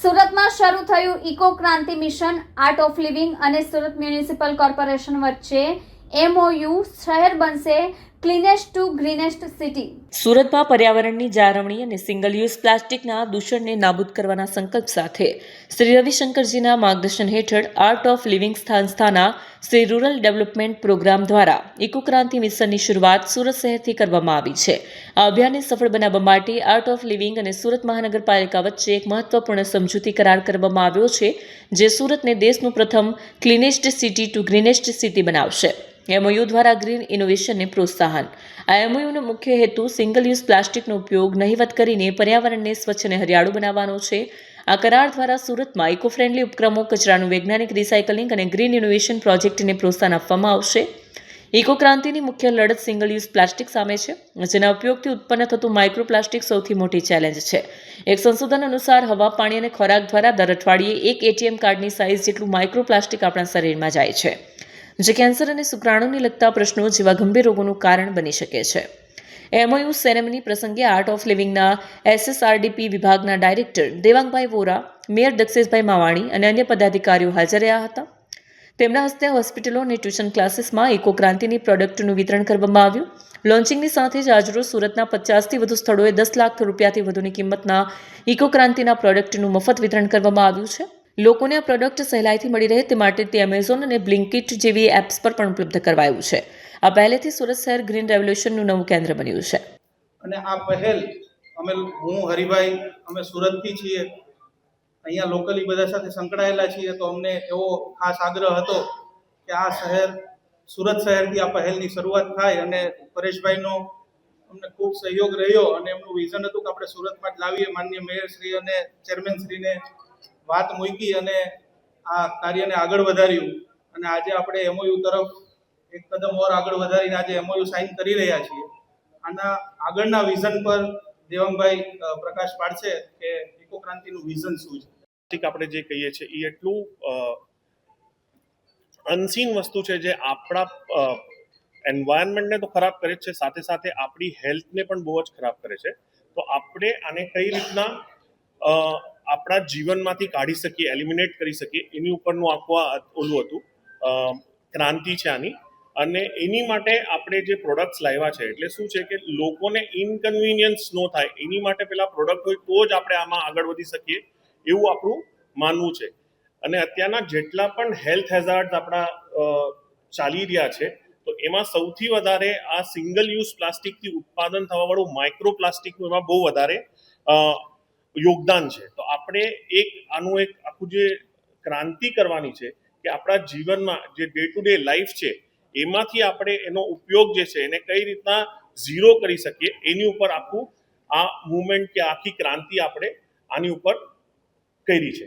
સુરતમાં શરૂ થયું ઇકો ક્રાંતિ મિશન આર્ટ ઓફ લિવિંગ અને સુરત મ્યુનિસિપલ કોર્પોરેશન વચ્ચે MOU. શહેર બનશે ક્લીનેસ્ટ ટુ ગ્રીનેસ્ટ સિટી. સુરતમાં પર્યાવરણની જાળવણી અને સિંગલ યુઝ પ્લાસ્ટિકના દૂષણને નાબૂદ કરવાના સંકલ્પ સાથે શ્રી રવિશંકરજીના માર્ગદર્શન હેઠળ આર્ટ ઓફ લિવિંગ સંસ્થાના શ્રી રૂરલ ડેવલપમેન્ટ પ્રોગ્રામ દ્વારા ઇકો ક્રાંતિ મિશનની શરૂઆત સુરત શહેરથી કરવામાં આવી છે. આ અભિયાનને સફળ બનાવવા માટે આર્ટ ઓફ લિવિંગ અને સુરત મહાનગરપાલિકા વચ્ચે એક મહત્વપૂર્ણ સમજૂતી કરાર કરવામાં આવ્યો છે, જે સુરતને દેશનું પ્રથમ cleanest city to greenest city બનાવશે. MOU દ્વારા ગ્રીન ઇનોવેશનને પ્રોત્સાહન. આ MOUનો મુખ્ય હેતુ સિંગલ યુઝ પ્લાસ્ટિકનો ઉપયોગ નહિવત કરીને પર્યાવરણને સ્વચ્છ અને હરિયાળું બનાવવાનો છે. આ કરાર દ્વારા સુરતમાં ઇકો ફ્રેન્ડલી ઉપક્રમો, કચરાનું વૈજ્ઞાનિક રિસાયકલિંગ અને ગ્રીન ઇનોવેશન પ્રોજેક્ટને પ્રોત્સાહન આપવામાં આવશે. ઇકો ક્રાંતિની મુખ્ય લડત સિંગલ યુઝ પ્લાસ્ટિક સામે છે, જેના ઉપયોગથી ઉત્પન્ન થતું માઇક્રોપ્લાસ્ટિક સૌથી મોટી ચેલેન્જ છે. એક સંશોધન અનુસાર હવા, પાણી અને ખોરાક દ્વારા દર અઠવાડિયે એક ATM કાર્ડની સાઇઝ જેટલું માઇક્રોપ્લાસ્ટિક આપણા શરીરમાં જાય છે, જે કેન્સર અને શુક્રાણુને લગતા પ્રશ્નો જેવા ગંભીર રોગોનું કારણ બની શકે છે. MOU સેરેમની પ્રસંગે આર્ટ ઓફ લિવિંગના SSRDP વિભાગના ડાયરેક્ટર દેવાંગભાઈ વોરા, મેયર દક્ષેશભાઈ માવાણી અને અન્ય પદાધિકારીઓ હાજર રહ્યા હતા. તેમના હસ્તે હોસ્પિટલો અને ટ્યુશન ક્લાસીસમાં ઇકો ક્રાંતિની પ્રોડક્ટનું વિતરણ કરવામાં આવ્યું. લોન્ચિંગની સાથે જ આજરોજ સુરતના 50થી વધુ સ્થળોએ 10 લાખ રૂપિયાથી વધુની કિંમતના ઇકો ક્રાંતિના પ્રોડક્ટનું મફત વિતરણ કરવામાં આવ્યું છે. લોકોને આ પ્રોડક્ટ સહેલાઈથી મળી રહે તે માટે તે Amazon અને Blinkit જેવી એપ્સ પર પણ ઉપલબ્ધ કરાયું છે. આ પહેલેથી સુરત શહેર ગ્રીન રેવોલ્યુશનનું નવું કેન્દ્ર બન્યું છે. અને આ પહેલ હું હરિભાઈ અમે સુરતથી છીએ, અહીંયા લોકલી બધા સાથે સંકળાયેલા છીએ, તો અમને એવો ખાસ આગ્રહ હતો કે આ સુરત શહેરથી આ પહેલની શરૂઆત થાય. અને પરેશભાઈનો અમને ખૂબ સહયોગ રહ્યો અને એમનું વિઝન હતું કે આપણે સુરતમાં જ લાવીએ. માનનીય મેયરશ્રી અને ચેરમેનશ્રીને વાત મૂકી અને આ કાર્યને આગળ વધાર્યું. અને આજે આપણે MOU તરફ એક કદમ ઓર આગળ વધારીને આજે MOU સાઇન કરી રહ્યા છીએ. આના આગળના વિઝન પર દેવાંગભાઈ પ્રકાશ પાડશે કે ઇકો ક્રાંતિનું વિઝન શું છે. આપણે જે કહીએ છીએ એ એટલું અનસીન વસ્તુ છે જે આપણા એન્વાયરમેન્ટને તો ખરાબ કરે છે, સાથે સાથે આપણી હેલ્થને પણ બહુ જ ખરાબ કરે છે. તો આપણે આને કઈ રીતના આપણા જીવનમાંથી કાઢી શકીએ, એલિમિનેટ કરી શકીએ, એની ઉપરનું આખું ઓલું હતું, ક્રાંતિ છે આની. અને એની માટે આપણે જે પ્રોડક્ટ્સ લાવ્યા છે, એટલે શું છે કે લોકોને ઇનકન્વીનિયન્સ ન થાય એની માટે પેલા પ્રોડક્ટ હોય તો જ આપણે આમાં આગળ વધી શકીએ, એવું આપણું માનવું છે. અને અત્યારના જેટલા પણ હેલ્થ હેઝાર્ડ આપણા ચાલી રહ્યા છે, તો એમાં સૌથી વધારે આ સિંગલ યુઝ પ્લાસ્ટિકથી ઉત્પાદન થવાવાળું માઇક્રોપ્લાસ્ટિકનું એમાં બહુ વધારે યોગદાન છે. તો આપણે આનું એક આખું જે ક્રાંતિ કરવાની છે કે આપણા જીવનમાં જે ડે ટુ ડે લાઈફ છે એમાંથી આપણે એનો ઉપયોગ જે છે એને કઈ રીતના ઝીરો કરી શકીએ, એની ઉપર આખું આ મુવમેન્ટ કે આખી ક્રાંતિ આપણે આની ઉપર કરી છે.